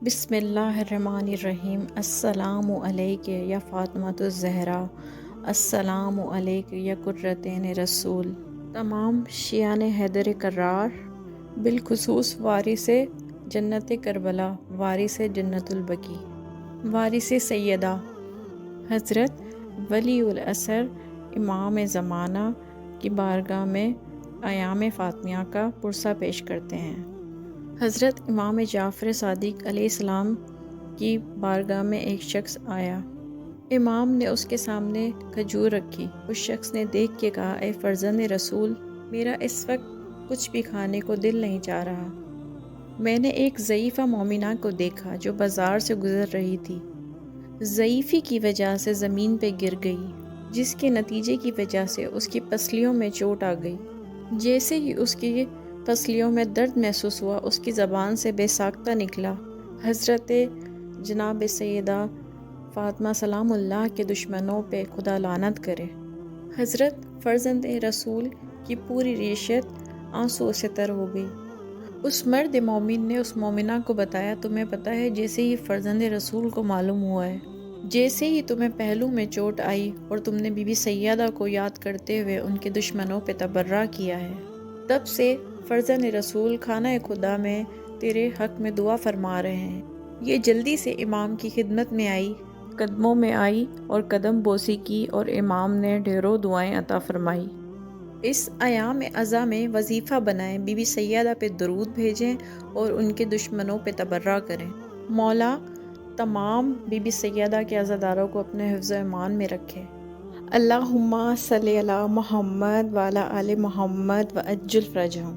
بسم اللہ الرحمن الرحیم۔ السلام علیک یا فاطمۃ الزہرا، السلام علیک یا قرۃ رسول۔ تمام شیعان حیدر کرار، بالخصوص وارث جنت کربلا، وارث جنت البقیع، وارث سیدہ حضرت ولی العصر امام زمانہ کی بارگاہ میں ایام فاطمیہ کا پرسہ پیش کرتے ہیں۔ حضرت امام جعفر صادق علیہ السلام کی بارگاہ میں ایک شخص آیا۔ امام نے اس کے سامنے کھجور رکھی۔ اس شخص نے دیکھ کے کہا، اے فرزند رسول، میرا اس وقت کچھ بھی کھانے کو دل نہیں چاہ رہا۔ میں نے ایک ضعیفہ مومنہ کو دیکھا جو بازار سے گزر رہی تھی۔ ضعیفی کی وجہ سے زمین پہ گر گئی، جس کے نتیجے کی وجہ سے اس کی پسلیوں میں چوٹ آ گئی۔ جیسے ہی اس کی پسلیوں میں درد محسوس ہوا، اس کی زبان سے بے ساختہ نکلا، حضرت جناب سیدہ فاطمہ سلام اللہ کے دشمنوں پہ خدا لعنت کرے۔ حضرت فرزند رسول کی پوری ریشت آنسو سے تر ہو گئی۔ اس مرد مومن نے اس مومنہ کو بتایا، تمہیں پتہ ہے جیسے ہی فرزند رسول کو معلوم ہوا ہے، جیسے ہی تمہیں پہلو میں چوٹ آئی اور تم نے بی بی سیدہ کو یاد کرتے ہوئے ان کے دشمنوں پہ تبرہ کیا ہے، تب سے فرزند رسول خانہ خدا میں تیرے حق میں دعا فرما رہے ہیں۔ یہ جلدی سے امام کی خدمت میں آئی، قدموں میں آئی اور قدم بوسی کی اور امام نے ڈھیروں دعائیں عطا فرمائی۔ اس ایام عزا میں وظیفہ بنائیں، بی بی سیدہ پہ درود بھیجیں اور ان کے دشمنوں پہ تبرہ کریں۔ مولا تمام بی بی سیدہ کے عزاداروں کو اپنے حفظ و امان میں رکھے۔ اللہم صلی علی محمد وعلی آل محمد وعجل فرجہم۔